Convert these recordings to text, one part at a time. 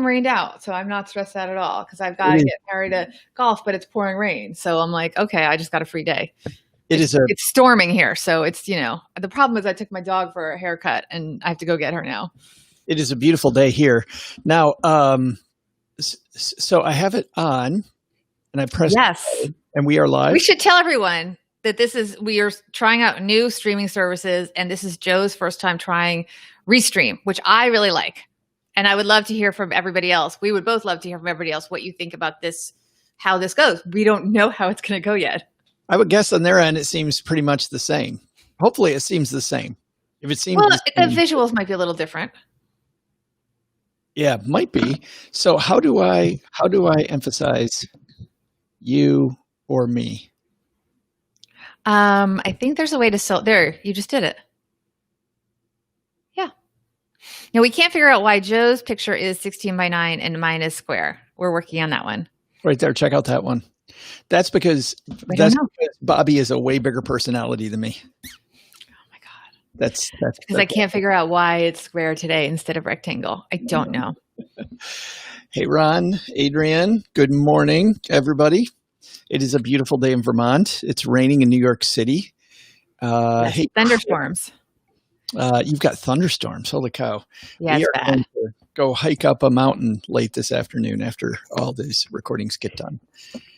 rained out, so I'm not stressed out at all because I've got to get married to golf, but it's pouring rain. So I'm like, okay, I just got a free day. It's storming here. So it's, the problem is I took my dog for a haircut and I have to go get her now. It is a beautiful day here. Now, so I have it on and I press play, and we are live. We should tell everyone that we are trying out new streaming services, and this is Joe's first time trying Restream, which I really like. And I would love to hear from everybody else. We would both love to hear from everybody else what you think about this, how this goes. We don't know how it's going to go yet. I would guess on their end, it seems pretty much the same. Hopefully it seems the same. If it seems the visuals might be a little different. Yeah, might be. So how do I emphasize you or me? I think there's a way to there, you just did it. Yeah. Now we can't figure out why Joe's picture is 16 by 9 and mine is square. We're working on that one. Right there. Check out that one. That's because Bobbi is a way bigger personality than me. Oh my God. That's because I can't figure out why it's square today instead of rectangle. I don't know. Hey, Ron, Adrienne, good morning, everybody. It is a beautiful day in Vermont. It's raining in New York City. Hey, thunderstorms. You've got thunderstorms. Holy cow. Yeah, it's bad. Go hike up a mountain late this afternoon after all these recordings get done.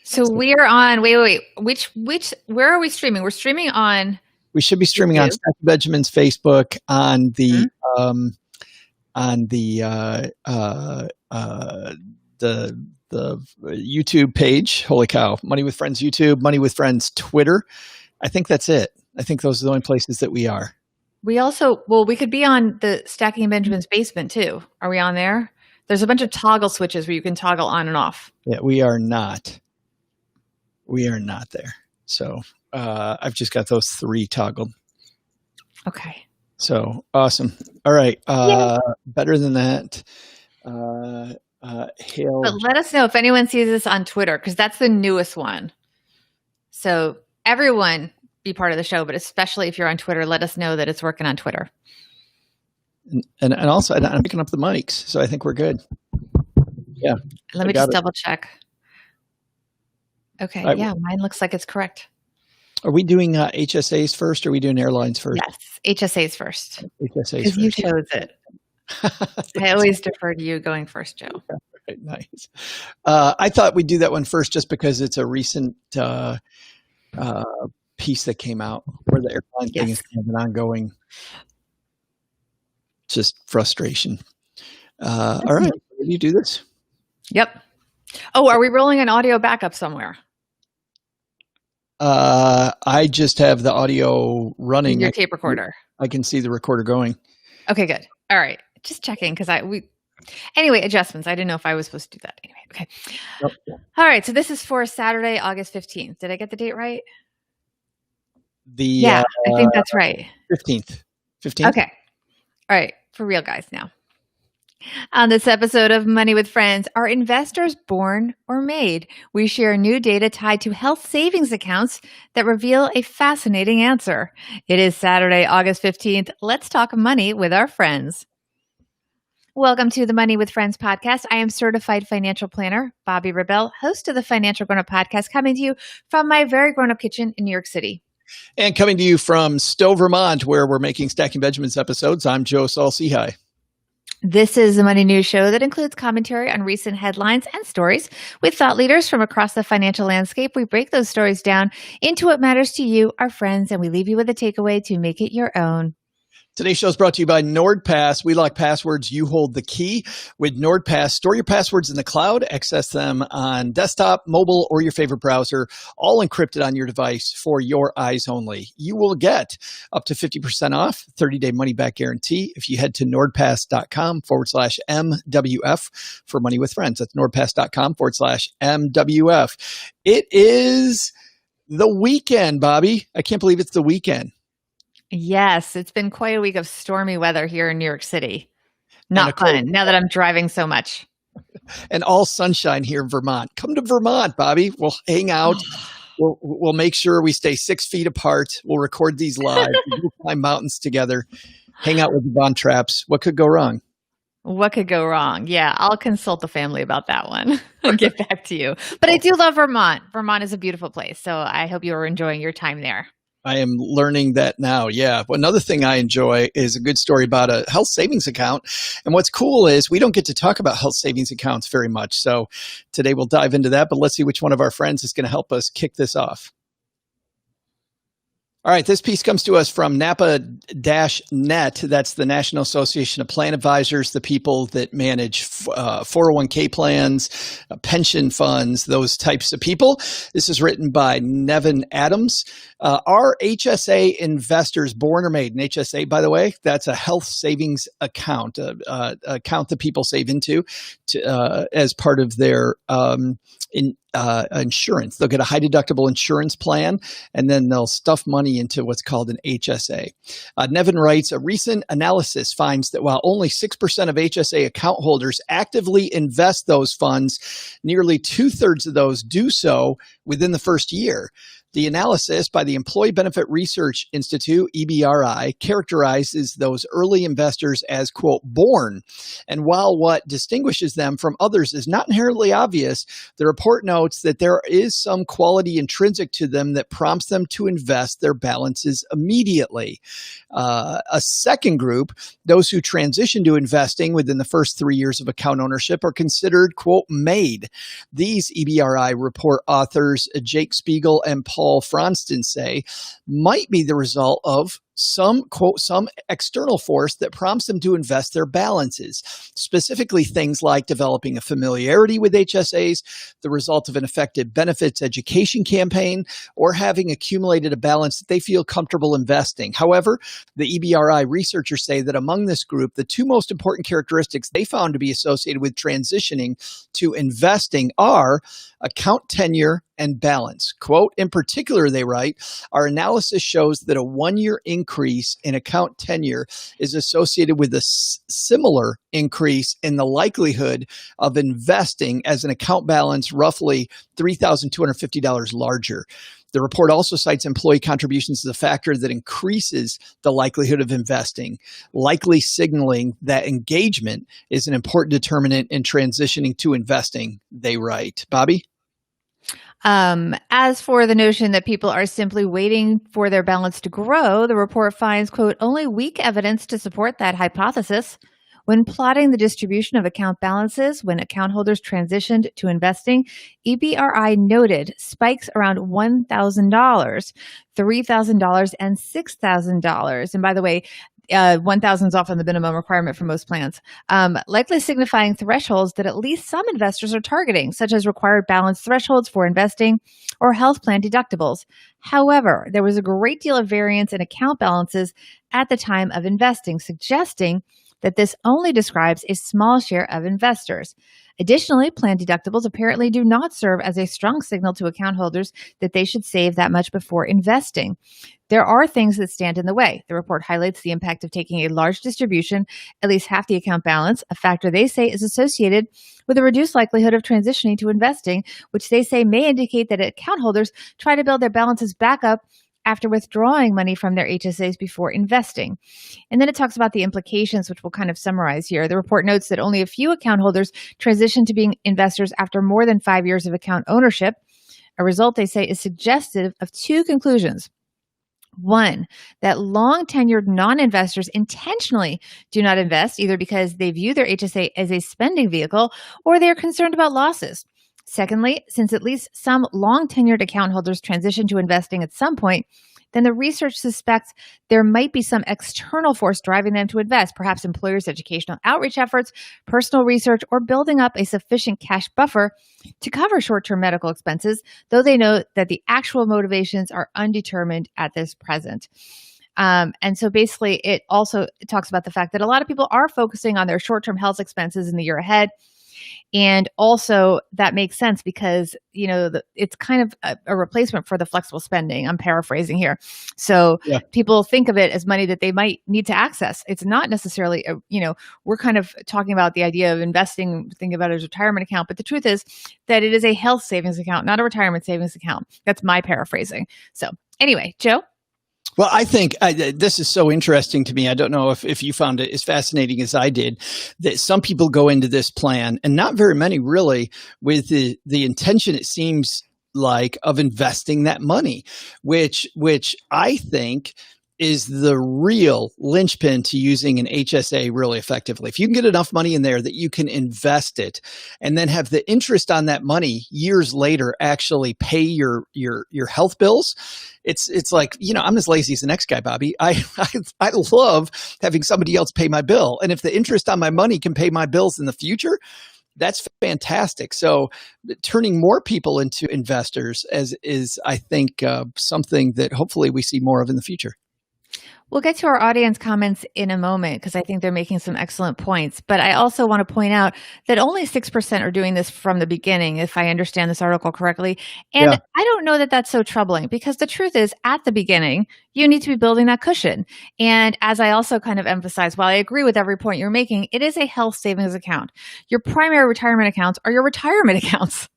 So we are on, wait. Where are we streaming? We're streaming on. We should be streaming YouTube. On Stacking Benjamin's Facebook, on the, the YouTube page. Holy cow. Money with Friends YouTube, Money with Friends Twitter. I think that's it. I think those are the only places that we are. We could be on the Stacking Benjamin's basement too. Are we on there? There's a bunch of toggle switches where you can toggle on and off. Yeah, we are not. We are not there. So I've just got those 3 toggled. Okay. So awesome. All right. Better than that. Hail. But let us know if anyone sees this on Twitter, because that's the newest one. So everyone be part of the show, but especially if you're on Twitter, let us know that it's working on Twitter. And also, I'm picking up the mics, so I think we're good. Yeah. Let me just double check. Okay. Yeah, mine looks like it's correct. Are we doing HSAs first, or are we doing Airlines first? Yes, HSAs first. HSAs because you chose it. I always defer to you going first, Joe. Right, nice. I thought we'd do that one first just because it's a recent piece that came out where the airline thing is kind of an ongoing just frustration. All right. Will you do this? Yep. Oh, are we rolling an audio backup somewhere? I just have the audio running. Your tape recorder. I can see the recorder going. Okay, good. All right. Just checking because anyway, adjustments. I didn't know if I was supposed to do that. Anyway, okay. Nope. All right. So this is for Saturday, August 15th. Did I get the date right? I think that's right. 15th. Okay. All right. For real, guys, now. On this episode of Money with Friends, are investors born or made? We share new data tied to health savings accounts that reveal a fascinating answer. It is Saturday, August 15th. Let's talk money with our friends. Welcome to the Money with Friends podcast. I am certified financial planner, Bobbi Rebell, host of the Financial Grown Up podcast, coming to you from my very grown up kitchen in New York City. And coming to you from Stowe, Vermont, where we're making Stacking Benjamin's episodes. I'm Joe Saul-Sehy. This is a Money News show that includes commentary on recent headlines and stories with thought leaders from across the financial landscape. We break those stories down into what matters to you, our friends, and we leave you with a takeaway to make it your own. Today's show is brought to you by NordPass. We lock passwords. You hold the key. With NordPass, store your passwords in the cloud, access them on desktop, mobile, or your favorite browser, all encrypted on your device for your eyes only. You will get up to 50% off, 30-day money-back guarantee if you head to nordpass.com/MWF for Money with Friends. That's nordpass.com/MWF. It is the weekend, Bobbi. I can't believe it's the weekend. Yes, it's been quite a week of stormy weather here in New York City. Not fun now that I'm driving so much. And all sunshine here in Vermont. Come to Vermont, Bobbi. We'll hang out. We'll make sure we stay 6 feet apart. We'll record these live. We'll climb mountains together. Hang out with the Von Traps. What could go wrong? What could go wrong? Yeah, I'll consult the family about that one and get back to you. But I do love Vermont. Vermont is a beautiful place. So I hope you are enjoying your time there. I am learning that now. Yeah. Well, another thing I enjoy is a good story about a health savings account. And what's cool is we don't get to talk about health savings accounts very much. So today we'll dive into that, but let's see which one of our friends is going to help us kick this off. All right, this piece comes to us from NAPA-Net. That's the National Association of Plan Advisors, the people that manage 401k plans, pension funds, those types of people. This is written by Nevin Adams. Are HSA investors born or made? And HSA, by the way, that's a health savings account, account that people save into as part of their insurance. They'll get a high deductible insurance plan, and then they'll stuff money into what's called an HSA. Nevin writes, a recent analysis finds that while only 6% of HSA account holders actively invest those funds, nearly 2/3 of those do so within the first year. The analysis by the Employee Benefit Research Institute, EBRI, characterizes those early investors as, quote, born. And while what distinguishes them from others is not inherently obvious, the report notes that there is some quality intrinsic to them that prompts them to invest their balances immediately. A second group, those who transition to investing within the first 3 years of account ownership, are considered, quote, made. These EBRI report authors Jake Spiegel and Paul Fronston say might be the result of some, quote, some external force that prompts them to invest their balances, specifically things like developing a familiarity with HSAs, the result of an effective benefits education campaign, or having accumulated a balance that they feel comfortable investing. However, the EBRI researchers say that among this group, the two most important characteristics they found to be associated with transitioning to investing are account tenure and balance. Quote, in particular, they write, our analysis shows that a 1-year increase in account tenure is associated with a similar increase in the likelihood of investing as an account balance roughly $3,250 larger. The report also cites employee contributions as a factor that increases the likelihood of investing, likely signaling that engagement is an important determinant in transitioning to investing, they write. Bobbi? As for the notion that people are simply waiting for their balance to grow, the report finds, quote, only weak evidence to support that hypothesis. When plotting the distribution of account balances when account holders transitioned to investing, EBRI noted spikes around $1,000, $3,000, and $6,000. And by the way, 1,000 is often the minimum requirement for most plans, likely signifying thresholds that at least some investors are targeting, such as required balance thresholds for investing or health plan deductibles. However, there was a great deal of variance in account balances at the time of investing, suggesting that this only describes a small share of investors. Additionally, plan deductibles apparently do not serve as a strong signal to account holders that they should save that much before investing. There are things that stand in the way. The report highlights the impact of taking a large distribution, at least half the account balance, a factor they say is associated with a reduced likelihood of transitioning to investing, which they say may indicate that account holders try to build their balances back up after withdrawing money from their HSAs before investing. And then it talks about the implications, which we'll kind of summarize here. The report notes that only a few account holders transition to being investors after more than 5 years of account ownership. A result, they say, is suggestive of two conclusions. One, that long-tenured non-investors intentionally do not invest, either because they view their HSA as a spending vehicle or they're concerned about losses. Secondly, since at least some long-tenured account holders transition to investing at some point, then the research suspects there might be some external force driving them to invest, perhaps employers' educational outreach efforts, personal research, or building up a sufficient cash buffer to cover short-term medical expenses, though they note that the actual motivations are undetermined at this present. And so basically, it also talks about the fact that a lot of people are focusing on their short-term health expenses in the year ahead. And also that makes sense because, you know, it's kind of a replacement for the flexible spending. I'm paraphrasing here. So people think of it as money that they might need to access. It's not necessarily, we're kind of talking about the idea of investing, thinking about it as a retirement account. But the truth is that it is a health savings account, not a retirement savings account. That's my paraphrasing. So anyway, Joe? Well, I think this is so interesting to me. I don't know if you found it as fascinating as I did, that some people go into this plan, and not very many really, with the intention, it seems like, of investing that money, which I think is the real linchpin to using an HSA really effectively. If you can get enough money in there that you can invest it and then have the interest on that money years later actually pay your health bills, it's like, I'm as lazy as the next guy, Bobbi. I love having somebody else pay my bill. And if the interest on my money can pay my bills in the future, that's fantastic. So turning more people into investors is I think, something that hopefully we see more of in the future. We'll get to our audience comments in a moment because I think they're making some excellent points. But I also want to point out that only 6% are doing this from the beginning, if I understand this article correctly. And Yeah. I don't know that that's so troubling because the truth is, at the beginning, you need to be building that cushion. And as I also kind of emphasize, while I agree with every point you're making, it is a health savings account. Your primary retirement accounts are your retirement accounts.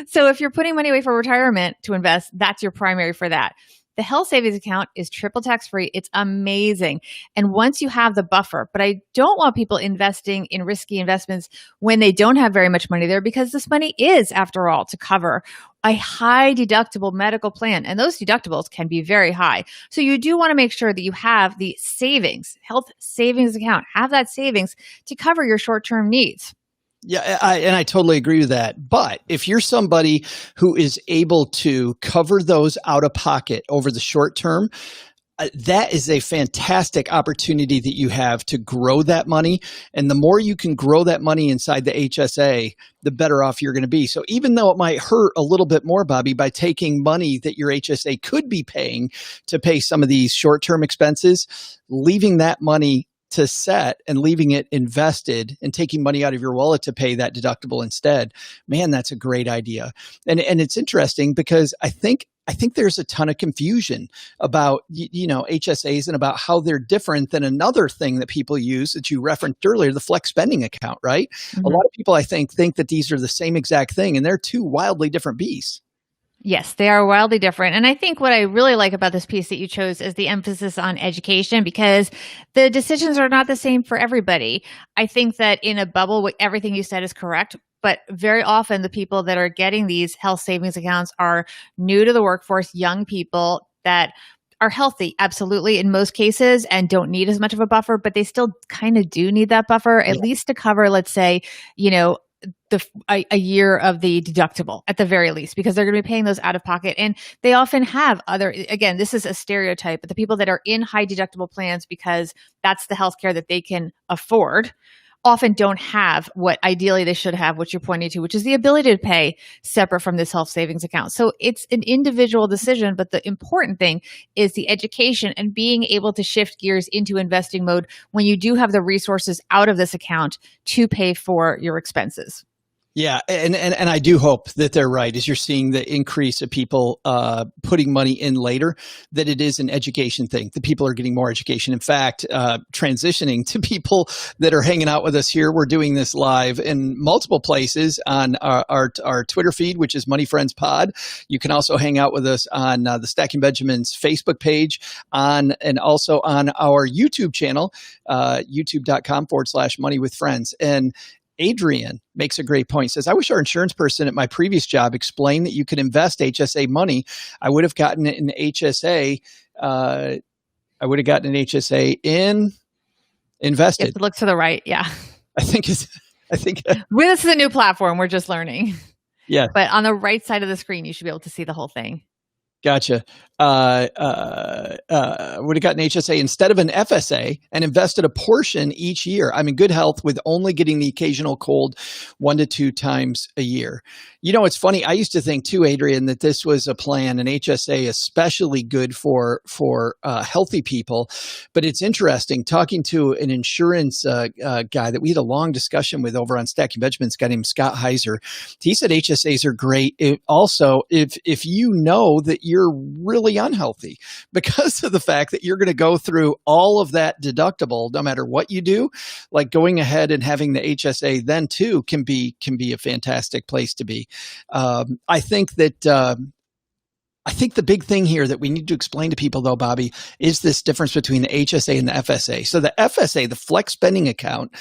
So if you're putting money away for retirement to invest, that's your primary for that. The health savings account is triple tax free. It's amazing. And once you have the buffer, but I don't want people investing in risky investments when they don't have very much money there, because this money is, after all, to cover a high deductible medical plan. And those deductibles can be very high. So you do want to make sure that you have the savings, health savings account, have that savings to cover your short-term needs. Yeah, I totally agree with that. But if you're somebody who is able to cover those out of pocket over the short term, that is a fantastic opportunity that you have to grow that money. And the more you can grow that money inside the HSA, the better off you're going to be. So even though it might hurt a little bit more, Bobbi, by taking money that your HSA could be paying to pay some of these short-term expenses, leaving that money to set and leaving it invested and taking money out of your wallet to pay that deductible instead, man, that's a great idea. And it's interesting because I think there's a ton of confusion about, HSAs and about how they're different than another thing that people use that you referenced earlier, the flex spending account, right? Mm-hmm. A lot of people, I think that these are the same exact thing, and they're two wildly different beasts. Yes, they are wildly different. And I think what I really like about this piece that you chose is the emphasis on education, because the decisions are not the same for everybody. I think that in a bubble, everything you said is correct. But very often the people that are getting these health savings accounts are new to the workforce, young people that are healthy, absolutely, in most cases, and don't need as much of a buffer, but they still kind of do need that buffer, at least to cover, let's say, a year of the deductible at the very least, because they're going to be paying those out of pocket. And they often have again, this is a stereotype, but the people that are in high deductible plans, because that's the healthcare that they can afford, often don't have what ideally they should have, what you're pointing to, which is the ability to pay separate from this health savings account. So it's an individual decision, but the important thing is the education and being able to shift gears into investing mode when you do have the resources out of this account to pay for your expenses. Yeah, and I do hope that they're right, as you're seeing the increase of people putting money in later, that it is an education thing. The people are getting more education. In fact, transitioning to people that are hanging out with us here, we're doing this live in multiple places on our Twitter feed, which is Money Friends Pod. You can also hang out with us on the Stacking Benjamins Facebook page, and also on our YouTube channel, youtube.com/Money with Friends. And Adrian makes a great point. He says, I wish our insurance person at my previous job explained that you could invest HSA money. I would have gotten an HSA. In invested. You have to look to the right. Yeah. I think this is a new platform. We're just learning. Yeah. But on the right side of the screen, you should be able to see the whole thing. Gotcha. Would have gotten HSA instead of an FSA and invested a portion each year. I'm in good health with only getting the occasional cold 1 to 2 times a year. It's funny. I used to think too, Adrian, that this was a plan, an HSA, especially good for healthy people. But it's interesting talking to an insurance guy that we had a long discussion with over on Stacking Benjamins, a guy named Scott Heiser. He said HSAs are great. Also, if you know that you're really unhealthy because of the fact that you're going to go through all of that deductible, no matter what you do, like going ahead and having the HSA then too can be a fantastic place to be. I think that I think the big thing here that we need to explain to people, though, Bobbi, is this difference between the HSA and the FSA. So the FSA, the flex spending account,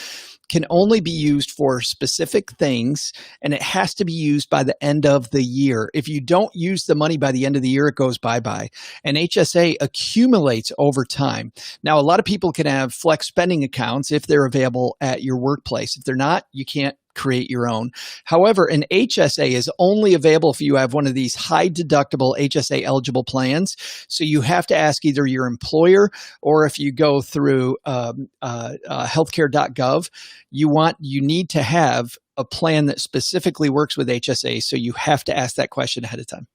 can only be used for specific things, and it has to be used by the end of the year. If you don't use the money by the end of the year, it goes bye-bye. And HSA accumulates over time. Now, a lot of people can have flex spending accounts if they're available at your workplace. If they're not, you can't create your own. However, an HSA is only available if you have one of these high deductible HSA eligible plans. So you have to ask either your employer, or if you go through healthcare.gov, you need to have a plan that specifically works with HSA. So you have to ask that question ahead of time.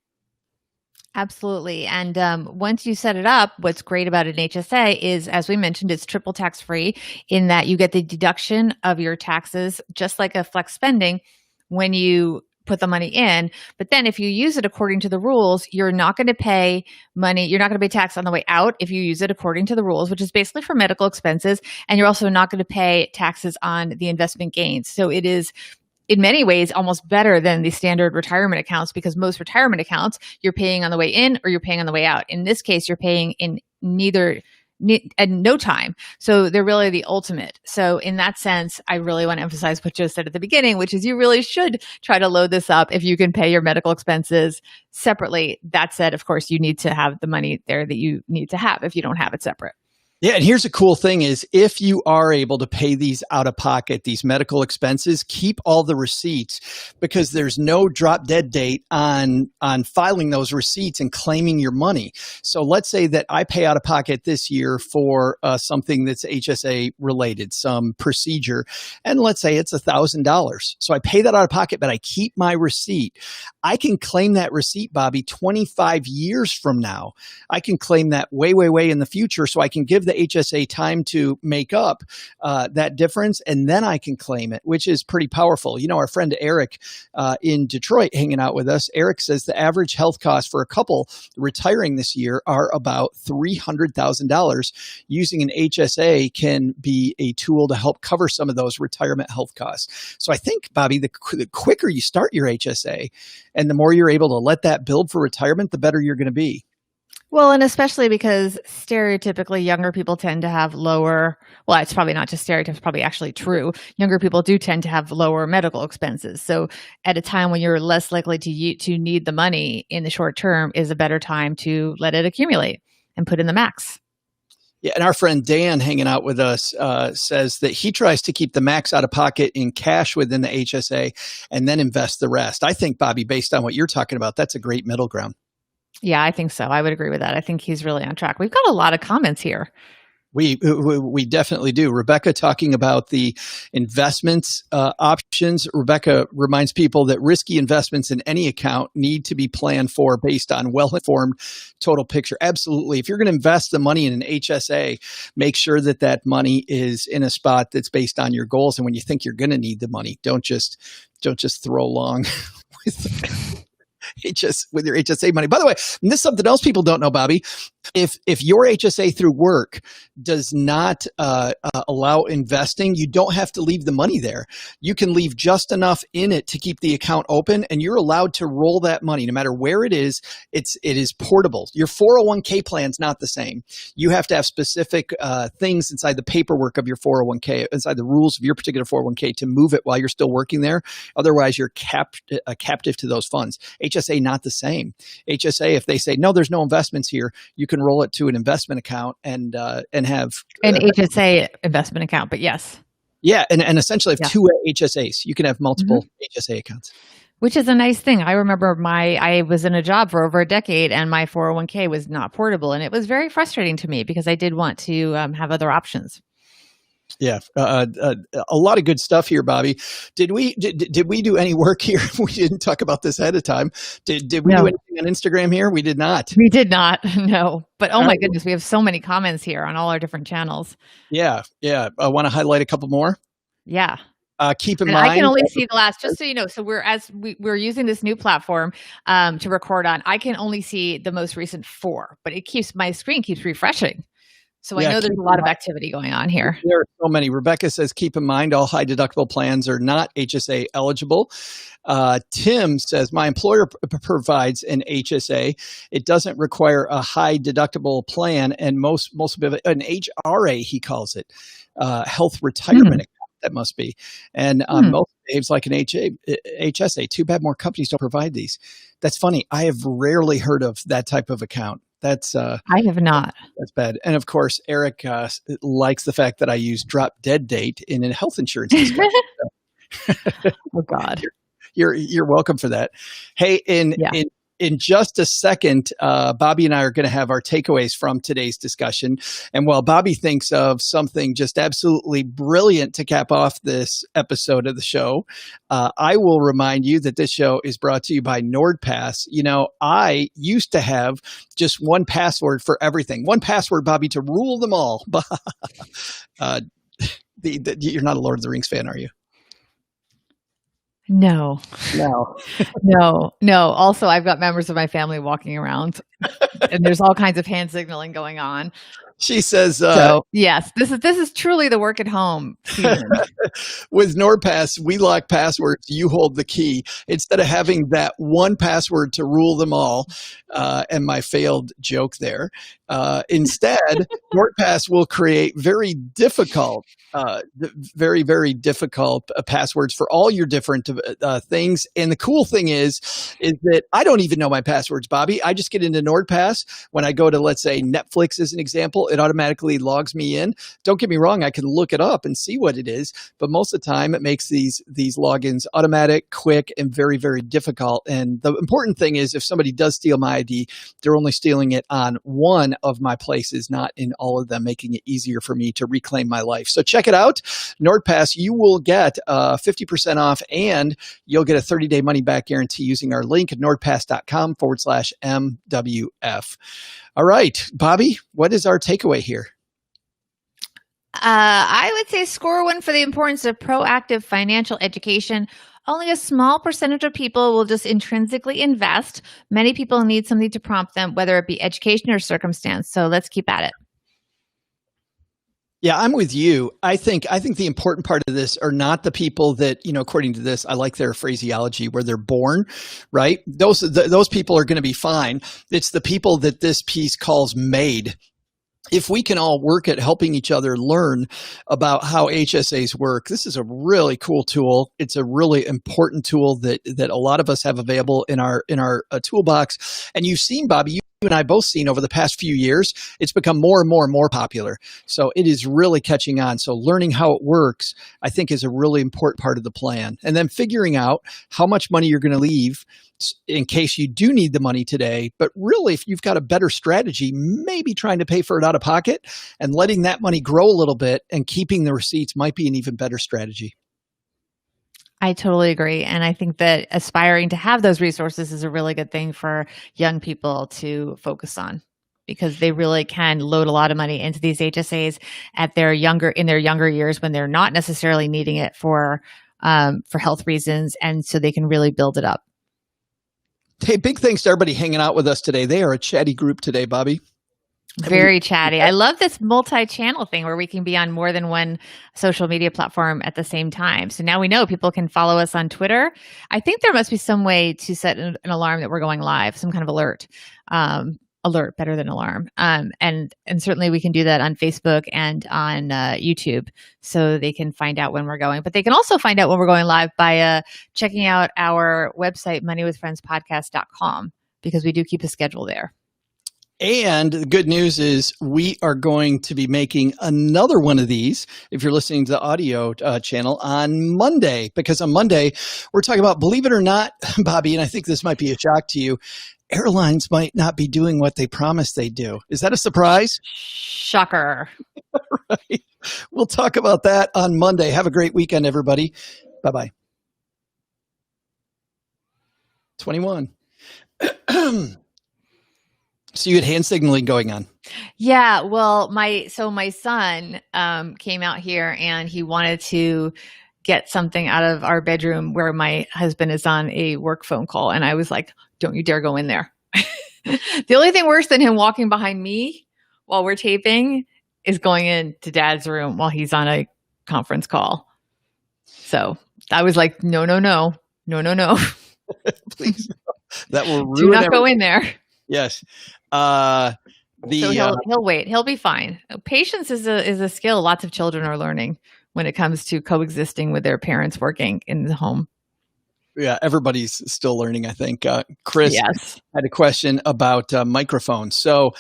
Absolutely. And once you set it up, what's great about an HSA is, as we mentioned, it's triple tax free in that you get the deduction of your taxes, just like a flex spending, when you put the money in. But then if you use it according to the rules, you're not going to pay money. You're not going to pay tax on the way out if you use it according to the rules, which is basically for medical expenses. And you're also not going to pay taxes on the investment gains. So it is, in many ways, almost better than the standard retirement accounts, because most retirement accounts, you're paying on the way in or you're paying on the way out. In this case, you're paying in at no time. So they're really the ultimate. So in that sense, I really want to emphasize what Joe said at the beginning, which is you really should try to load this up if you can pay your medical expenses separately. That said, of course, you need to have the money there that you need to have if you don't have it separate. Yeah, and here's a cool thing is if you are able to pay these out of pocket, these medical expenses, keep all the receipts, because there's no drop dead date on filing those receipts and claiming your money. So let's say that I pay out of pocket this year for something that's HSA related, some procedure, and let's say it's $1,000. So I pay that out of pocket, but I keep my receipt. I can claim that receipt, Bobbi, 25 years from now. I can claim that way, way, way in the future, so I can give the HSA time to make up that difference, and then I can claim it, which is pretty powerful. You know, our friend Eric in Detroit hanging out with us, Eric says the average health cost for a couple retiring this year are about $300,000. Using an HSA can be a tool to help cover some of those retirement health costs. So I think, Bobbi, the quicker you start your HSA and the more you're able to let that build for retirement, the better you're going to be. Well, and especially because stereotypically younger people tend to have lower, well, it's probably not just stereotypes, probably actually true. Younger people do tend to have lower medical expenses. So at a time when you're less likely to need the money in the short term is a better time to let it accumulate and put in the max. Yeah, and our friend Dan hanging out with us says that he tries to keep the max out of pocket in cash within the HSA and then invest the rest. I think, Bobbi, based on what you're talking about, that's a great middle ground. Yeah, I think so. I would agree with that. I think he's really on track. We've got a lot of comments here. We definitely do. Rebecca talking about the investments options. Rebecca reminds people that risky investments in any account need to be planned for based on well-informed total picture. Absolutely. If you're going to invest the money in an HSA, make sure that that money is in a spot that's based on your goals. And when you think you're going to need the money, don't just throw along with your HSA money. By the way, and this is something else people don't know, Bobbi. If your HSA through work does not allow investing, you don't have to leave the money there. You can leave just enough in it to keep the account open, and you're allowed to roll that money no matter where it is. It is portable. Your 401k plan is not the same. You have to have specific things inside the paperwork of your 401k, inside the rules of your particular 401k to move it while you're still working there. Otherwise, you're captive to those funds. HSA, not the same. HSA, if they say, no, there's no investments here, you can roll it to an investment account and have an HSA investment account, but yes. Yeah. And essentially have two HSAs. You can have multiple HSA accounts. Which is a nice thing. I remember I was in a job for over a decade and my 401k was not portable. And it was very frustrating to me because I did want to have other options. Yeah, a lot of good stuff here, Bobbi. Did we do any work here? We didn't talk about this ahead of time. Did we do anything on Instagram here? We did not. We did not. No. But oh my goodness, we have so many comments here on all our different channels. Yeah. I want to highlight a couple more. Yeah. Keep in mind, I can only see the last. Just so you know, so we're using this new platform to record on. I can only see the most recent 4, but my screen keeps refreshing. So I know there's a lot of activity going on here. There are so many. Rebecca says, keep in mind all high deductible plans are not HSA eligible. Tim says, my employer provides an HSA. It doesn't require a high deductible plan, and most of it, an HRA, he calls it, health retirement account. That must be. And most behaves like an HSA. Too bad more companies don't provide these. That's funny. I have rarely heard of that type of account. That's I have not. That's bad. And of course, Eric likes the fact that I use drop dead date in a health insurance discussion. Oh God. You're welcome for that. Hey, in just a second, Bobbi and I are going to have our takeaways from today's discussion. And while Bobbi thinks of something just absolutely brilliant to cap off this episode of the show, I will remind you that this show is brought to you by NordPass. You know, I used to have just one password for everything. One password, Bobbi, to rule them all. You're not a Lord of the Rings fan, are you? No. Also, I've got members of my family walking around and there's all kinds of hand signaling going on. She says, yes, this is truly the work at home season. With NordPass, we lock passwords. You hold the key. Instead of having that one password to rule them all, and my failed joke there, instead, NordPass will create very difficult passwords for all your different things. And the cool thing is that I don't even know my passwords, Bobbi. I just get into NordPass. When I go to, let's say, Netflix as an example, it automatically logs me in. Don't get me wrong, I can look it up and see what it is, but most of the time it makes these logins automatic, quick, and very, very difficult. And the important thing is if somebody does steal my ID, they're only stealing it on one of my places, not in all of them, making it easier for me to reclaim my life. So check it out. NordPass, you will get 50% off and you'll get a 30-day money-back guarantee using our link at nordpass.com/MWF. All right, Bobbi, what is our takeaway here? I would say score one for the importance of proactive financial education. Only a small percentage of people will just intrinsically invest. Many people need something to prompt them, whether it be education or circumstance. So let's keep at it. Yeah, I'm with you. I think the important part of this are not the people that, according to this, I like their phraseology, where they're born, right? Those people are going to be fine. It's the people that this piece calls made. If we can all work at helping each other learn about how HSAs work, this is a really cool tool. It's a really important tool that a lot of us have available in our toolbox. And you've seen, Bobbi, you and I both seen over the past few years, it's become more and more and more popular. So it is really catching on. So learning how it works, I think, is a really important part of the plan. And then figuring out how much money you're going to leave in case you do need the money today. But really, if you've got a better strategy, maybe trying to pay for it out of pocket and letting that money grow a little bit and keeping the receipts might be an even better strategy. I totally agree. And I think that aspiring to have those resources is a really good thing for young people to focus on, because they really can load a lot of money into these HSAs in their younger years when they're not necessarily needing it for health reasons. And so they can really build it up. Hey, big thanks to everybody hanging out with us today. They are a chatty group today, Bobbi. Very chatty. I love this multi-channel thing where we can be on more than one social media platform at the same time. So now we know people can follow us on Twitter. I think there must be some way to set an alarm that we're going live, some kind of alert. Alert, better than alarm. And certainly we can do that on Facebook and on YouTube, so they can find out when we're going. But they can also find out when we're going live by checking out our website, moneywithfriendspodcast.com, because we do keep a schedule there. And the good news is we are going to be making another one of these, if you're listening to the audio channel, on Monday. Because on Monday, we're talking about, believe it or not, Bobbi, and I think this might be a shock to you, airlines might not be doing what they promised they do. Is that a surprise? Shocker. Right. We'll talk about that on Monday. Have a great weekend, everybody. Bye-bye. 21. So you had hand signaling going on. Yeah. Well, my son came out here and he wanted to get something out of our bedroom where my husband is on a work phone call. And I was like, don't you dare go in there. The only thing worse than him walking behind me while we're taping is going into dad's room while he's on a conference call. So I was like, no. Please. That will ruin Do not everything. go in there. Yes. So he'll wait. He'll be fine. Patience is a skill lots of children are learning when it comes to coexisting with their parents working in the home. Yeah, everybody's still learning, I think. Chris had a question about microphones. So,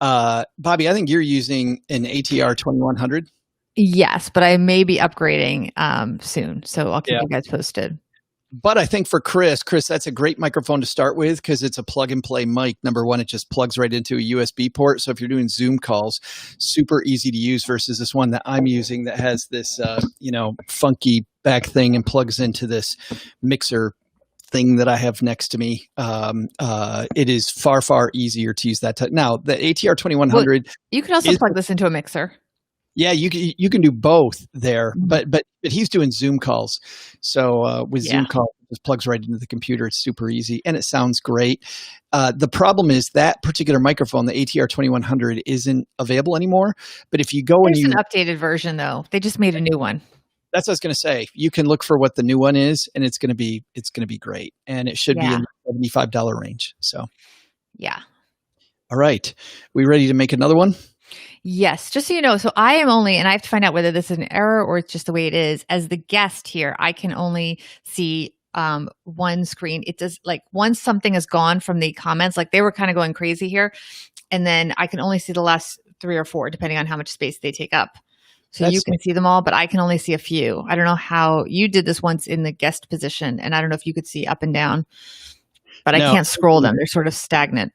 Bobbi, I think you're using an ATR 2100. Yes, but I may be upgrading soon. So I'll keep you guys posted. But I think for Chris, that's a great microphone to start with because it's a plug and play mic. Number one, it just plugs right into a USB port. So if you're doing Zoom calls, super easy to use versus this one that I'm using that has this, funky back thing and plugs into this mixer thing that I have next to me. It is far, far easier to use that. Now, the ATR 2100. You could also plug this into a mixer. Yeah, you can do both there, but he's doing Zoom calls. So with Zoom calls, it just plugs right into the computer. It's super easy and it sounds great. The problem is that particular microphone, the ATR 2100, isn't available anymore. But if you go There's an updated version though. They just made a new one. That's what I was going to say. You can look for what the new one is, and it's going to be great, and it should be in the $75 range. So, yeah. All right, we ready to make another one? Yes, just so you know, so I am only, and I have to find out whether this is an error or it's just the way it is. As the guest here, I can only see one screen. It does, like, once something is gone from the comments, like they were kind of going crazy here, and then I can only see the last 3 or 4, depending on how much space they take up. So you can see them all, but I can only see a few. I don't know how you did this once in the guest position, and I don't know if you could see up and down, but I can't scroll them. They're sort of stagnant.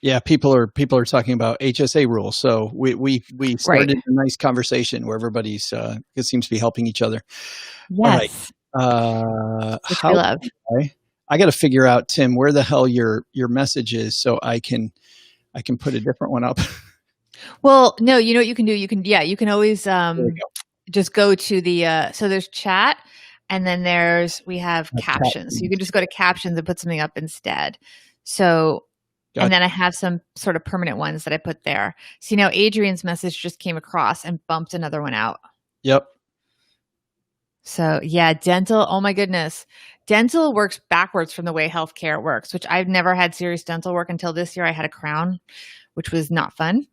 Yeah, people are talking about HSA rules. So we started a nice conversation where everybody's it seems to be helping each other. Yes. All right. Which we love. I got to figure out, Tim, where the hell your message is so I can put a different one up. Well, no, you know what you can do? You can always just go to the so there's chat, and then we have captions. So you can just go to captions and put something up instead. So and then I have some sort of permanent ones that I put there. See, now Adrian's message just came across and bumped another one out. Yep. So yeah, dental. Oh my goodness. Dental works backwards from the way healthcare works, which I've never had serious dental work until this year. I had a crown, which was not fun.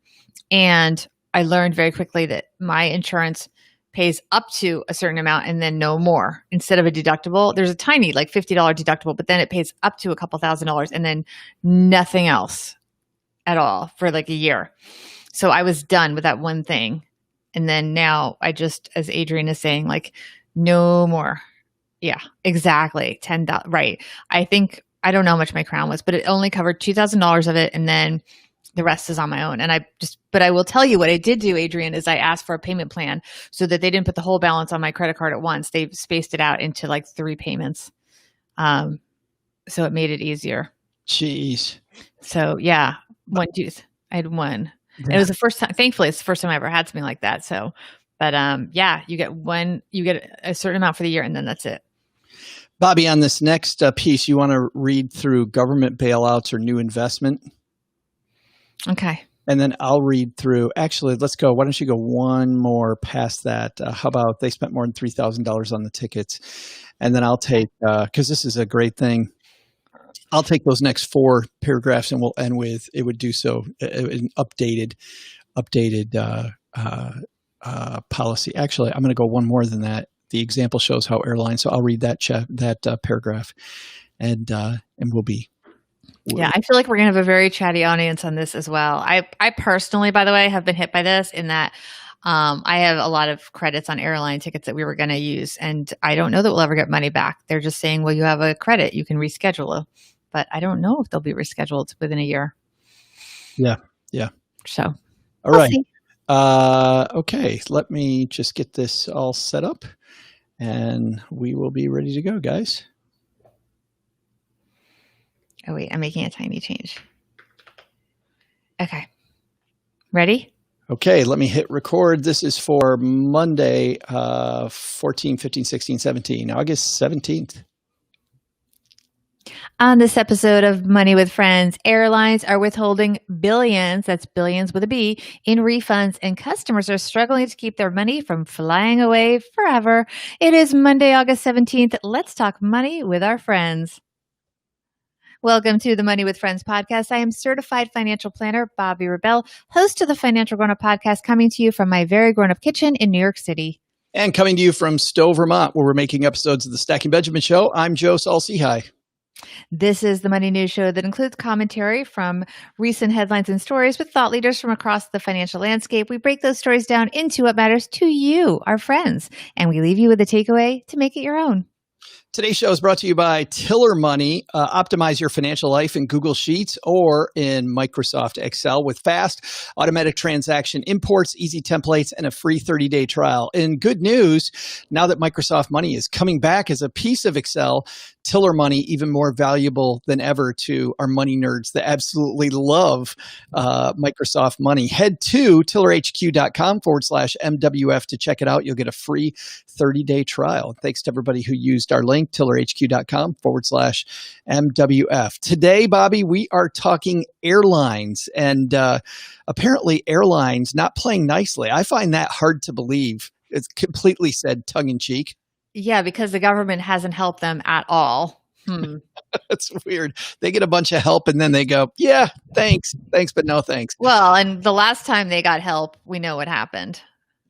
And I learned very quickly that my insurance pays up to a certain amount and then no more. Instead of a deductible, there's a tiny like $50 deductible, but then it pays up to a couple $1,000s and then nothing else at all for like a year. So I was done with that one thing. And then now I just, as Adrian is saying, like no more. Yeah, exactly. $10. Right. I don't know how much my crown was, but it only covered $2,000 of it. And then the rest is on my own. And but I will tell you what I did do, Adrian, is I asked for a payment plan so that they didn't put the whole balance on my credit card at once. They spaced it out into like 3 payments. So it made it easier. Jeez. So yeah, I had one. Yeah. And it was the first time, thankfully it's the first time I ever had something like that. So, but yeah, you get a certain amount for the year and then that's it. Bobbi, on this next piece, you want to read through government bailouts or new investment? Okay. And then I'll read through. Actually, let's go. Why don't you go one more past that? How about they spent more than $3,000 on the tickets? And then I'll take, because this is a great thing, I'll take those next 4 paragraphs and we'll end with, it would do so, an updated policy. Actually, I'm going to go one more than that. The example shows how airlines, so I'll read that paragraph and we'll be. Yeah, I feel like we're going to have a very chatty audience on this as well. I personally, by the way, have been hit by this in that I have a lot of credits on airline tickets that we were going to use, and I don't know that we'll ever get money back. They're just saying, well, you have a credit, you can reschedule it. But I don't know if they'll be rescheduled within a year. Yeah. So, all right. Okay, let me just get this all set up, and we will be ready to go, guys. Oh, wait, I'm making a tiny change. Okay. Ready? Okay, let me hit record. This is for Monday, 14, 15, 16, 17, August 17th. On this episode of Money with Friends, airlines are withholding billions, that's billions with a B, in refunds, and customers are struggling to keep their money from flying away forever. It is Monday, August 17th. Let's talk money with our friends. Welcome to the Money with Friends podcast. I am certified financial planner Bobbi Rebell, host of the Financial Grown Up podcast, coming to you from my very grown up kitchen in New York City. And coming to you from Stowe, Vermont, where we're making episodes of the Stacking Benjamin Show. I'm Joe Saul-Sehy. This is the Money News Show that includes commentary from recent headlines and stories with thought leaders from across the financial landscape. We break those stories down into what matters to you, our friends, and we leave you with a takeaway to make it your own. Today's show is brought to you by Tiller Money. Optimize your financial life in Google Sheets or in Microsoft Excel with fast, automatic transaction imports, easy templates, and a free 30-day trial. And good news, now that Microsoft Money is coming back as a piece of Excel, Tiller Money even more valuable than ever to our money nerds that absolutely love Microsoft Money. Head to tillerhq.com/MWF to check it out. You'll get a free 30-day trial. Thanks to everybody who used our link, tillerhq.com/MWF. Today, Bobbi, we are talking airlines and apparently airlines not playing nicely. I find that hard to believe. It's completely said tongue-in-cheek. Yeah, because the government hasn't helped them at all. That's weird. They get a bunch of help and then they go, yeah, thanks, but no thanks. Well, and the last time they got help, we know what happened.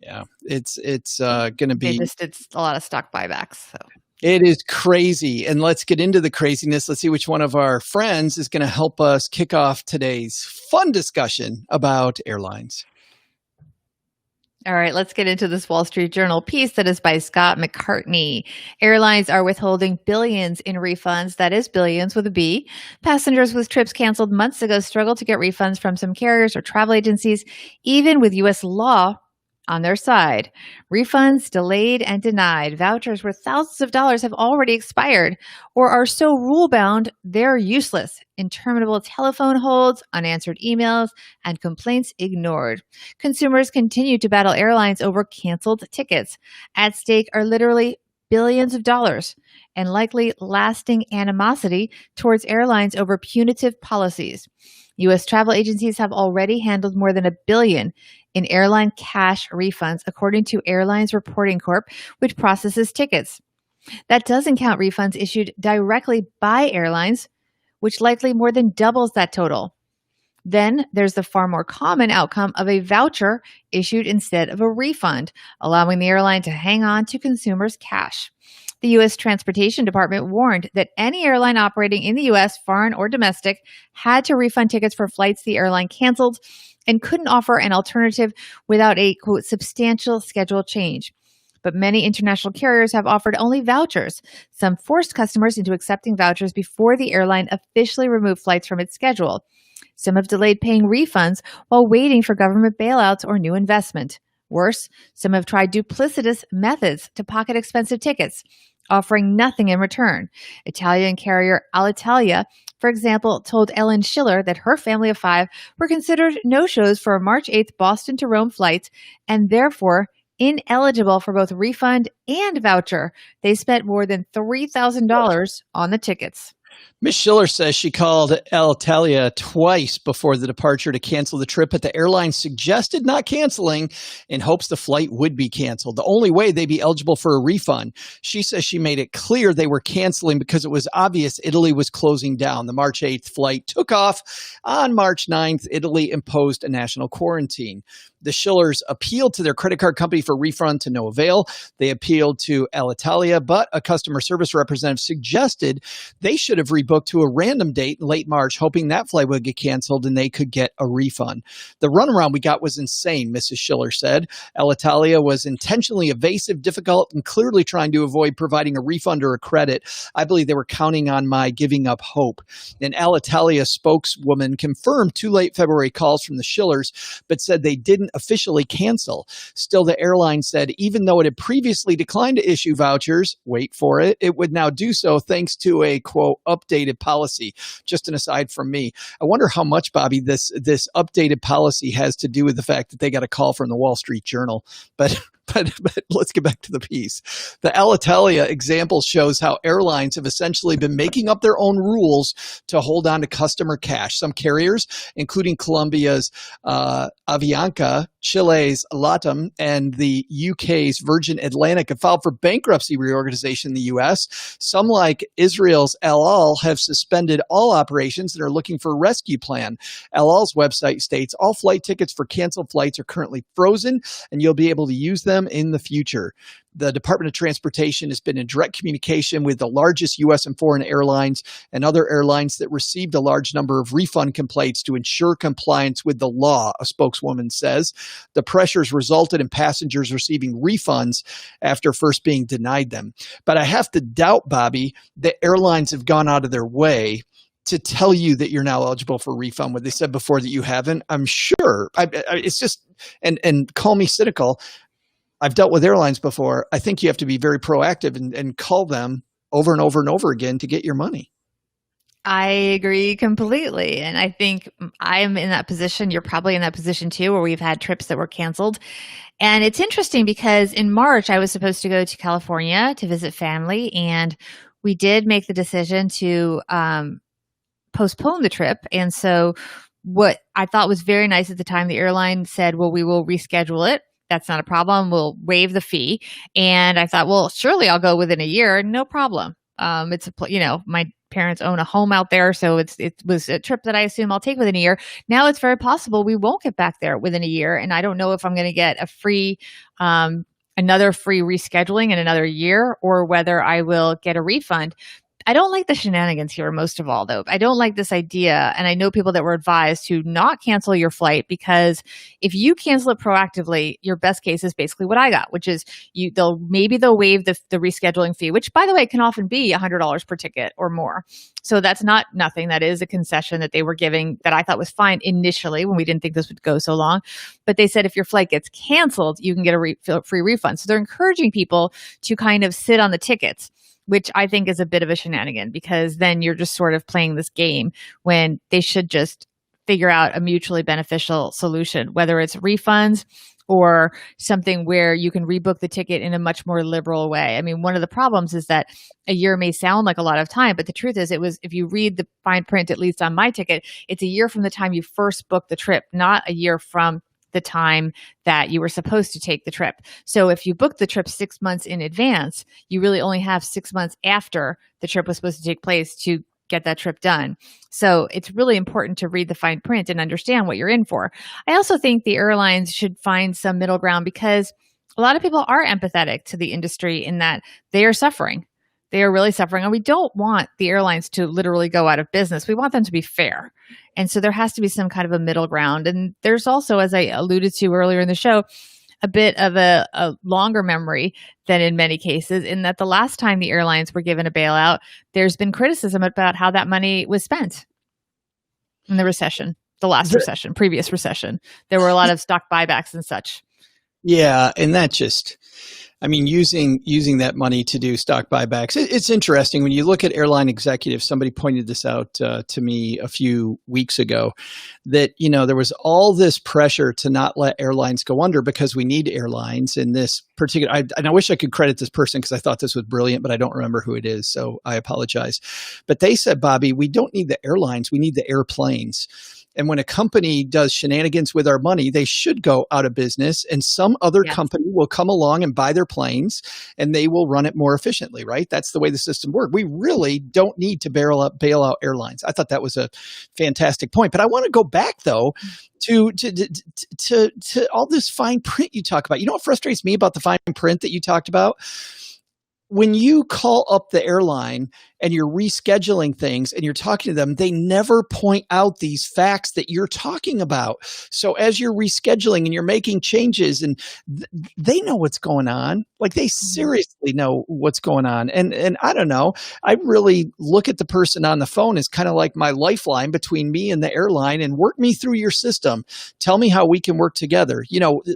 Yeah, it's going to be. They just did a lot of stock buybacks. So. It is crazy. And let's get into the craziness. Let's see which one of our friends is going to help us kick off today's fun discussion about airlines. All right, let's get into this Wall Street Journal piece that is by Scott McCartney. Airlines are withholding billions in refunds. That is billions with a B. Passengers with trips canceled months ago struggle to get refunds from some carriers or travel agencies, even with U.S. law on their side. Refunds delayed and denied. Vouchers worth thousands of dollars have already expired or are so rule-bound they're useless. Interminable telephone holds, unanswered emails, and complaints ignored. Consumers continue to battle airlines over canceled tickets. At stake are literally billions of dollars and likely lasting animosity towards airlines over punitive policies. U.S. travel agencies have already handled more than $1 billion in airline cash refunds, according to Airlines Reporting Corp., which processes tickets. That doesn't count refunds issued directly by airlines, which likely more than doubles that total. Then there's the far more common outcome of a voucher issued instead of a refund, allowing the airline to hang on to consumers' cash. The U.S. Transportation Department warned that any airline operating in the U.S., foreign or domestic, had to refund tickets for flights the airline canceled and couldn't offer an alternative without a, quote, substantial schedule change. But many international carriers have offered only vouchers. Some forced customers into accepting vouchers before the airline officially removed flights from its schedule. Some have delayed paying refunds while waiting for government bailouts or new investment. Worse, some have tried duplicitous methods to pocket expensive tickets, offering nothing in return. Italian carrier Alitalia, for example, told Ellen Schiller that her family of 5 were considered no-shows for a March 8th Boston to Rome flight and therefore ineligible for both refund and voucher. They spent more than $3,000 on the tickets. Ms. Schiller says she called Alitalia twice before the departure to cancel the trip, but the airline suggested not canceling in hopes the flight would be canceled. The only way they'd be eligible for a refund. She says she made it clear they were canceling because it was obvious Italy was closing down. The March 8th flight took off. On March 9th, Italy imposed a national quarantine. The Schillers appealed to their credit card company for refund to no avail. They appealed to Alitalia, but a customer service representative suggested they should have rebooked to a random date in late March, hoping that flight would get canceled and they could get a refund. The runaround we got was insane, Mrs. Schiller said. Alitalia was intentionally evasive, difficult, and clearly trying to avoid providing a refund or a credit. I believe they were counting on my giving up hope. An Alitalia spokeswoman confirmed 2 late February calls from the Schillers, but said they didn't officially cancel. Still, the airline said even though it had previously declined to issue vouchers, wait for it, it would now do so thanks to a, quote, updated policy. Just an aside from me. I wonder how much, Bobbi, this updated policy has to do with the fact that they got a call from the Wall Street Journal. But let's get back to the piece. The Alitalia example shows how airlines have essentially been making up their own rules to hold on to customer cash. Some carriers, including Colombia's Avianca, Chile's LATAM, and the UK's Virgin Atlantic, have filed for bankruptcy reorganization in the US. Some, like Israel's El Al, have suspended all operations and are looking for a rescue plan. El Al's website states all flight tickets for canceled flights are currently frozen, and you'll be able to use them in the future. The Department of Transportation has been in direct communication with the largest U.S. and foreign airlines and other airlines that received a large number of refund complaints to ensure compliance with the law, a spokeswoman says. The pressures resulted in passengers receiving refunds after first being denied them. But I have to doubt, Bobbi, that airlines have gone out of their way to tell you that you're now eligible for a refund when they said before that you haven't. I'm sure. It's just, and call me cynical, I've dealt with airlines before. I think you have to be very proactive and call them over and over and over again to get your money. I agree completely. And I think I'm in that position. You're probably in that position too, where we've had trips that were canceled. And it's interesting because in March, I was supposed to go to California to visit family. And we did make the decision to postpone the trip. And so what I thought was very nice at the time, the airline said, well, we will reschedule it. That's not a problem. We'll waive the fee. And I thought, well, surely I'll go within a year. No problem. It's my parents own a home out there. So it was a trip that I assume I'll take within a year. Now it's very possible we won't get back there within a year. And I don't know if I'm going to get another free rescheduling in another year or whether I will get a refund. I don't like the shenanigans here, most of all, though. I don't like this idea. And I know people that were advised to not cancel your flight because if you cancel it proactively, your best case is basically what I got, which is they'll waive the rescheduling fee, which, by the way, can often be $100 per ticket or more. So that's not nothing. That is a concession that they were giving that I thought was fine initially when we didn't think this would go so long. But they said if your flight gets canceled, you can get a free refund. So they're encouraging people to kind of sit on the tickets, which I think is a bit of a shenanigan because then you're just sort of playing this game when they should just figure out a mutually beneficial solution, whether it's refunds or something where you can rebook the ticket in a much more liberal way. I mean, one of the problems is that a year may sound like a lot of time, but the truth is if you read the fine print, at least on my ticket, it's a year from the time you first booked the trip, not a year from the time that you were supposed to take the trip. So if you book the trip 6 months in advance, you really only have 6 months after the trip was supposed to take place to get that trip done. So it's really important to read the fine print and understand what you're in for. I also think the airlines should find some middle ground because a lot of people are empathetic to the industry in that they are suffering. They are really suffering. And we don't want the airlines to literally go out of business. We want them to be fair. And so there has to be some kind of a middle ground. And there's also, as I alluded to earlier in the show, a bit of a longer memory than in many cases, in that the last time the airlines were given a bailout, there's been criticism about how that money was spent in the recession, previous recession. There were a lot of stock buybacks and such. Yeah, and that just, I mean, using that money to do stock buybacks, it's interesting. When you look at airline executives, somebody pointed this out to me a few weeks ago, that, there was all this pressure to not let airlines go under because we need airlines in this particular, and I wish I could credit this person because I thought this was brilliant, but I don't remember who it is, so I apologize. But they said, Bobbi, we don't need the airlines, we need the airplanes. And when a company does shenanigans with our money, they should go out of business and some other company will come along and buy their planes and they will run it more efficiently, right? That's the way the system works. We really don't need to bail out airlines. I thought that was a fantastic point. But I want to go back, though, to all this fine print you talk about. You know what frustrates me about the fine print that you talked about? When you call up the airline and you're rescheduling things and you're talking to them, they never point out these facts that you're talking about. So as you're rescheduling and you're making changes, and they know what's going on, like they seriously know what's going on. And I don't know, I really look at the person on the phone as kind of like my lifeline between me and the airline, and work me through your system. Tell me how we can work together.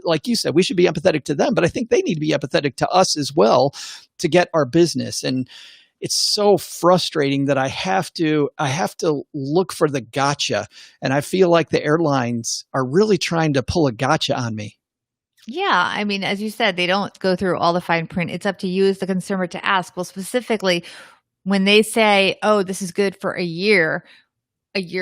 Like you said, we should be empathetic to them, but I think they need to be empathetic to us as well to get our business. And it's so frustrating that I have to look for the gotcha. And I feel like the airlines are really trying to pull a gotcha on me. Yeah. I mean, as you said, they don't go through all the fine print. It's up to you as the consumer to ask. Well, specifically, when they say, oh, this is good for a year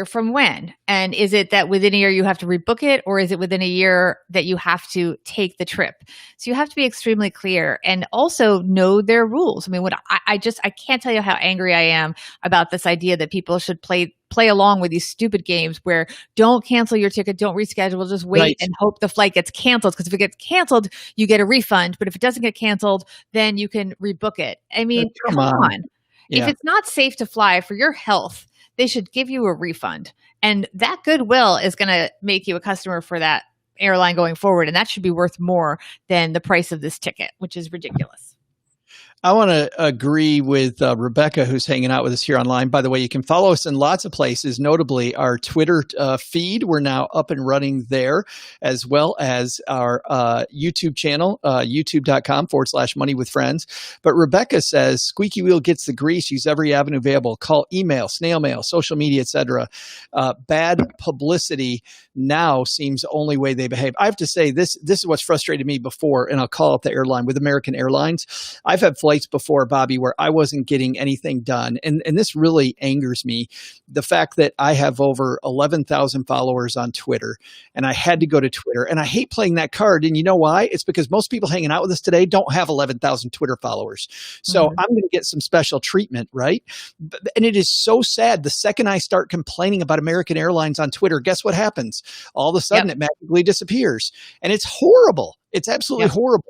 from when? And is it that within a year you have to rebook it, or is it within a year that you have to take the trip? So you have to be extremely clear and also know their rules. I mean, I can't tell you how angry I am about this idea that people should play along with these stupid games where don't cancel your ticket, don't reschedule, just wait Right. and hope the flight gets canceled. Because if it gets canceled, you get a refund. But if it doesn't get canceled, then you can rebook it. I mean, come on. Yeah. If it's not safe to fly for your health, they should give you a refund. And that goodwill is going to make you a customer for that airline going forward. And that should be worth more than the price of this ticket, which is ridiculous. I want to agree with Rebecca, who's hanging out with us here online. By the way, you can follow us in lots of places, notably our Twitter feed. We're now up and running there, as well as our YouTube channel, youtube.com/money with friends. But Rebecca says, squeaky wheel gets the grease, use every avenue available, call, email, snail mail, social media, etc. Bad publicity now seems the only way they behave. I have to say, this is what's frustrated me before, and I'll call out the airline with American Airlines. I've had flights before, Bobbi, where I wasn't getting anything done. And this really angers me. The fact that I have over 11,000 followers on Twitter, and I had to go to Twitter, and I hate playing that card. And you know why? It's because most people hanging out with us today don't have 11,000 Twitter followers. So I'm going to get some special treatment, right? And it is so sad. The second I start complaining about American Airlines on Twitter, guess what happens? All of a sudden it magically disappears. And it's horrible. It's absolutely horrible.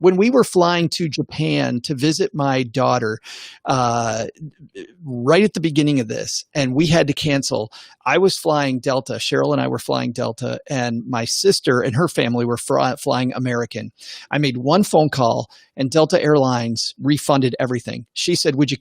When we were flying to Japan to visit my daughter, right at the beginning of this, and we had to cancel, I was flying Delta. Cheryl and I were flying Delta, and my sister and her family were flying American. I made one phone call, and Delta Airlines refunded everything. She said, would you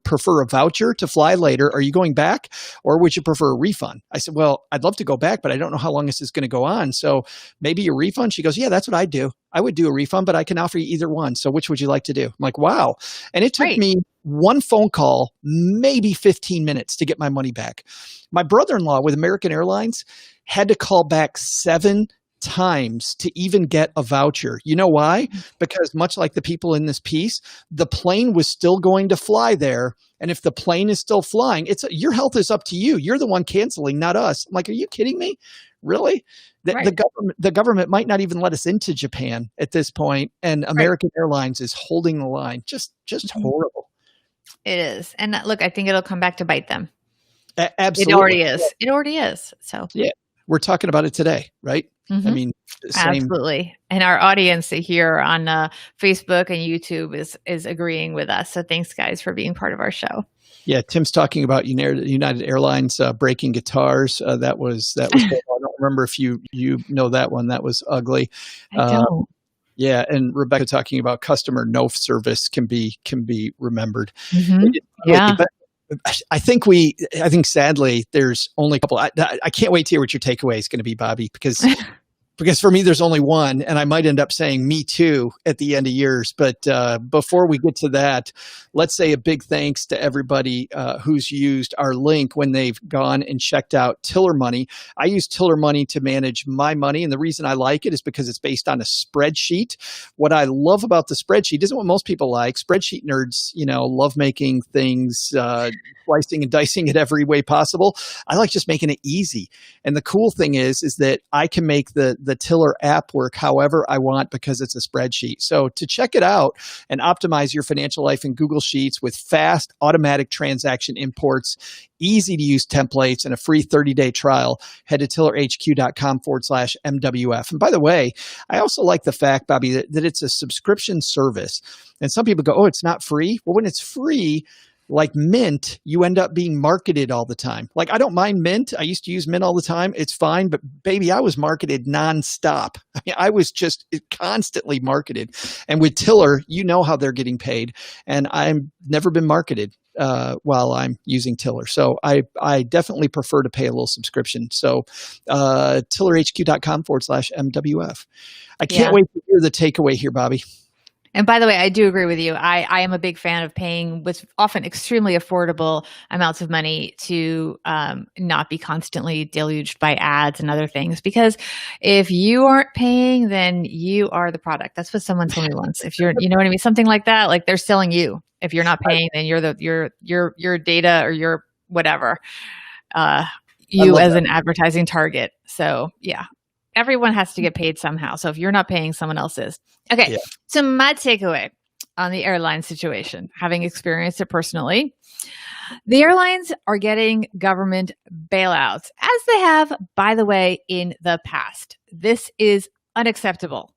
prefer a voucher to fly later? Are you going back? Or would you prefer a refund? I said, well, I'd love to go back, but I don't know how long this is going to go on. So maybe a refund? She goes, yeah, that's what I do. I would do a refund, but I can offer you either one. So which would you like to do? I'm like, wow. And it took me one phone call, maybe 15 minutes to get my money back. My brother-in-law with American Airlines had to call back 7 times to even get a voucher. You know why? Because much like the people in this piece, the plane was still going to fly there. And if the plane is still flying, your health is up to you. You're the one canceling, not us. I'm like, are you kidding me? Really? The government might not even let us into Japan at this point, and American Airlines is holding the line. Just horrible. It is. And look, I think it'll come back to bite them. Absolutely. It already is. It already is. So yeah, we're talking about it today, right? I mean, absolutely. And our audience here on Facebook and YouTube is agreeing with us. So thanks, guys, for being part of our show. Yeah, Tim's talking about United Airlines breaking guitars. That was I don't remember if you know that one. That was ugly. I don't. Yeah, and Rebecca talking about customer no service can be remembered. Yeah. But I think sadly there's only a couple. I can't wait to hear what your takeaway is going to be, Bobbi, because for me, there's only one, and I might end up saying me too at the end of yours. But before we get to that, let's say a big thanks to everybody who's used our link when they've gone and checked out Tiller Money. I use Tiller Money to manage my money, and the reason I like it is because it's based on a spreadsheet. What I love about the spreadsheet isn't what most people like. Spreadsheet nerds, love making things, slicing and dicing it every way possible. I like just making it easy. And the cool thing is that I can make the Tiller app work however I want because it's a spreadsheet. So to check it out and optimize your financial life in Google Sheets with fast automatic transaction imports, easy to use templates, and a free 30-day trial, head to tillerhq.com/MWF. And by the way, I also like the fact, Bobbi, that it's a subscription service. And some people go, oh, it's not free. Well, when it's free, Like Mint, you end up being marketed all the time. Like, I don't mind Mint. I used to use Mint all the time. It's fine. But baby, I was marketed nonstop. I mean, I was just constantly marketed. And with Tiller, you know how they're getting paid. And I've never been marketed while I'm using Tiller. So I definitely prefer to pay a little subscription. So tillerhq.com/MWF. I can't wait to hear the takeaway here, Bobbi. And by the way, I do agree with you. I am a big fan of paying what's often extremely affordable amounts of money to not be constantly deluged by ads and other things. Because if you aren't paying, then you are the product. That's what someone told me once. If you're, you know what I mean, something like that. Like they're selling you. If you're not paying, then you're your data or your whatever. You as an advertising target. So yeah. Everyone has to get paid somehow. So if you're not paying, someone else is. Okay. Yeah. So my takeaway on the airline situation, having experienced it personally, the airlines are getting government bailouts, as they have, by the way, in the past. This is unacceptable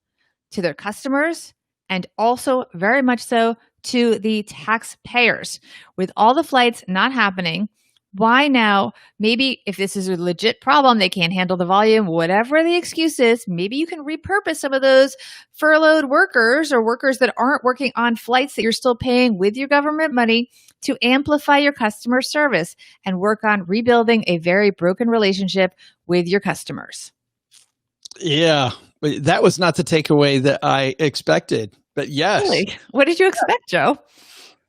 to their customers and also very much so to the taxpayers. With all the flights not happening, why now? Maybe if this is a legit problem, they can't handle the volume, whatever the excuse is, maybe you can repurpose some of those furloughed workers or workers that aren't working on flights that you're still paying with your government money to amplify your customer service and work on rebuilding a very broken relationship with your customers. Yeah, but that was not the takeaway that I expected. But yes. Really? What did you expect, Joe?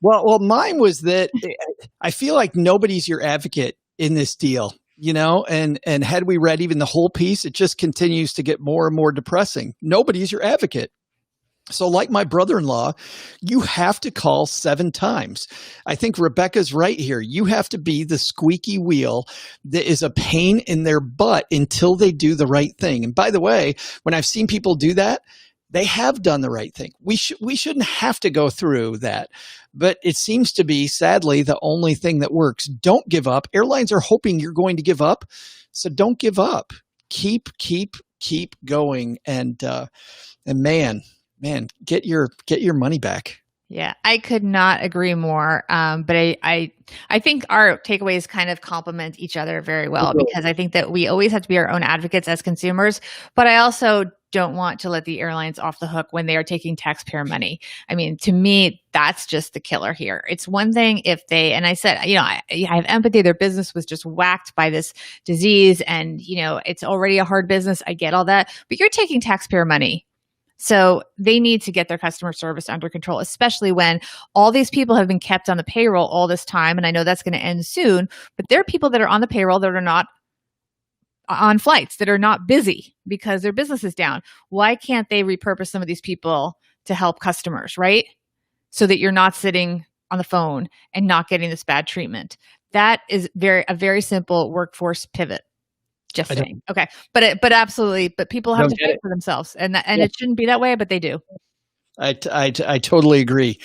Well, mine was that I feel like nobody's your advocate in this deal, you know, and had we read even the whole piece, it just continues to get more and more depressing. Nobody's your advocate. So like my brother-in-law, you have to call 7 times. I think Rebecca's right here. You have to be the squeaky wheel that is a pain in their butt until they do the right thing. And by the way, when I've seen people do that, they have done the right thing. We shouldn't have to go through that. But it seems to be, sadly, the only thing that works. Don't give up. Airlines are hoping you're going to give up. So don't give up. Keep going. And man, get your money back. Yeah, I could not agree more. But I think our takeaways kind of complement each other very well, because I think that we always have to be our own advocates as consumers. But I also don't want to let the airlines off the hook when they are taking taxpayer money. I mean, to me, that's just the killer here. It's one thing if they, and I said, you know, I have empathy. Their business was just whacked by this disease and, you know, it's already a hard business. I get all that, but you're taking taxpayer money. So they need to get their customer service under control, especially when all these people have been kept on the payroll all this time. And I know that's going to end soon, but there are people that are on the payroll that are not on flights, that are not busy because their business is down. Why can't they repurpose some of these people to help customers, right? So that you're not sitting on the phone and not getting this bad treatment. That is a very simple workforce pivot. Just saying. Okay. But absolutely, but people have to pay for themselves, and it shouldn't be that way, but they do. I totally agree.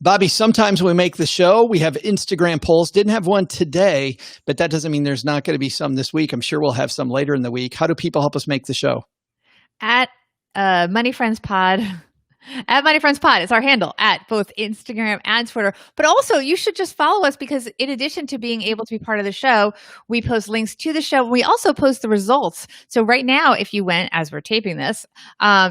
Bobbi, sometimes when we make the show, we have Instagram polls. Didn't have one today, but that doesn't mean there's not going to be some this week. I'm sure we'll have some later in the week. How do people help us make the show? At Money Friends Pod. At Money Friends Pod. It's our handle at both Instagram and Twitter. But also, you should just follow us, because in addition to being able to be part of the show, we post links to the show. We also post the results. So right now, if you went, as we're taping this,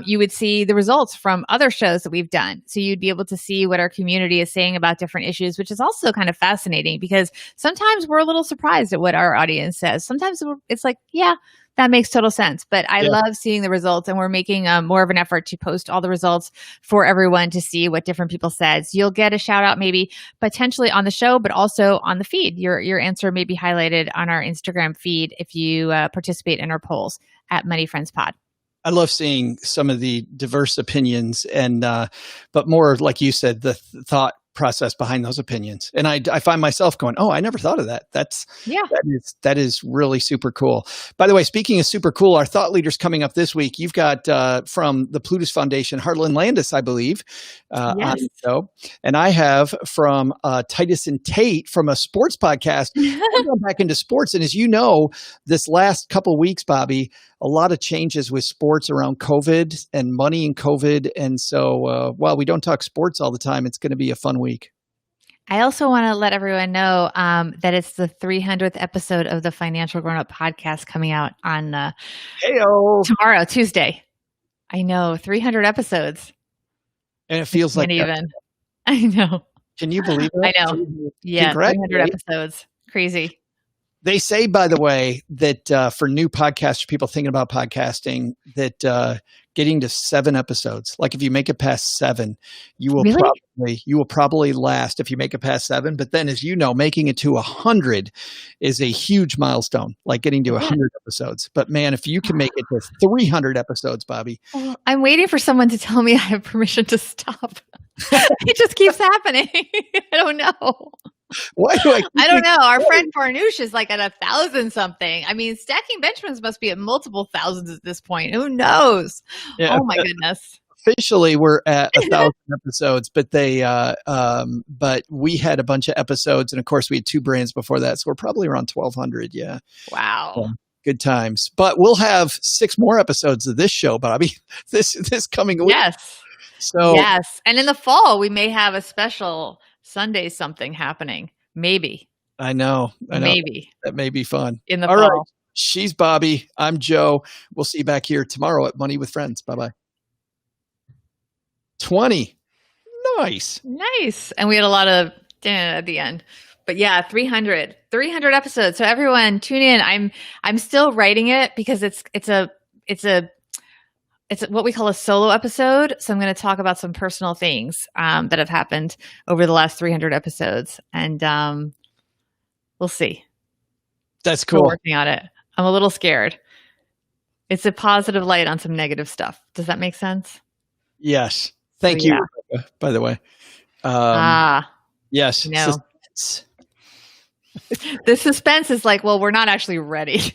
you would see the results from other shows that we've done. So you'd be able to see what our community is saying about different issues, which is also kind of fascinating, because sometimes we're a little surprised at what our audience says. Sometimes it's like, yeah, that makes total sense. But I love seeing the results, and we're making more of an effort to post all the results for everyone to see what different people said. So you'll get a shout out maybe potentially on the show, but also on the feed. Your answer may be highlighted on our Instagram feed if you participate in our polls at Money Friends Pod. I love seeing some of the diverse opinions, and but more, like you said, the thought process behind those opinions. And I find myself going, oh, I never thought of that. That is really super cool. By the way, speaking of super cool, our thought leaders coming up this week, you've got from the Plutus Foundation, Harlan Landis, I believe, on the show. And I have from Titus and Tate from a sports podcast. I'm going back into sports. And as you know, this last couple of weeks, Bobbi, a lot of changes with sports around COVID and money in COVID. And so while we don't talk sports all the time, it's going to be a fun week. I also want to let everyone know that it's the 300th episode of the Financial Grown Up podcast coming out on Heyo. tomorrow, Tuesday. I know, 300 episodes. And it feels like Can't even. I know. Can you believe it? I know. Yeah, 300 episodes. Crazy. They say, by the way, that for new podcasters, people thinking about podcasting, that getting to 7 episodes, like if you make it past 7, you will probably last if you make it past 7. But then, as you know, making it to 100 is a huge milestone, like getting to 100 episodes. But man, if you can make it to 300 episodes, Bobbi. Well, I'm waiting for someone to tell me I have permission to stop. It just keeps happening. I don't know. Why do I don't know. Our friend Farnoosh is like at 1,000 something. I mean, Stacking Benjamins must be at multiple thousands at this point. Who knows? Yeah. Oh my goodness. Officially, we're at 1,000 episodes, but but we had a bunch of episodes, and of course, we had 2 brands before that, so we're probably around 1,200. Yeah. Wow. So, good times. But we'll have 6 more episodes of this show, Bobbi, this coming week. Yes. So yes, and in the fall, we may have a special Sunday something happening. Maybe. I know. Maybe. That may be fun. In the fall. Right. She's Bobbi. I'm Joe. We'll see you back here tomorrow at Money with Friends. Bye-bye. 20. Nice. Nice. And we had a lot of at the end. But yeah, 300 episodes. So everyone tune in. I'm still writing it because it's what we call a solo episode. So I'm going to talk about some personal things that have happened over the last 300 episodes. And we'll see. That's cool. We're working on it. I'm a little scared. It's a positive light on some negative stuff. Does that make sense? Yes. Thank you, Rebecca, by the way. Yes. No. The suspense is like, well, we're not actually ready.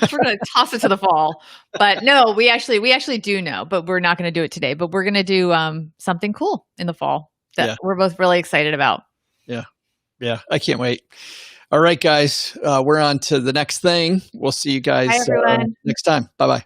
We're going to toss it to the fall. But no, we actually do know, but we're not going to do it today. But we're going to do something cool in the fall that we're both really excited about. Yeah. Yeah. I can't wait. All right, guys. We're on to the next thing. We'll see you guys next time. Bye-bye.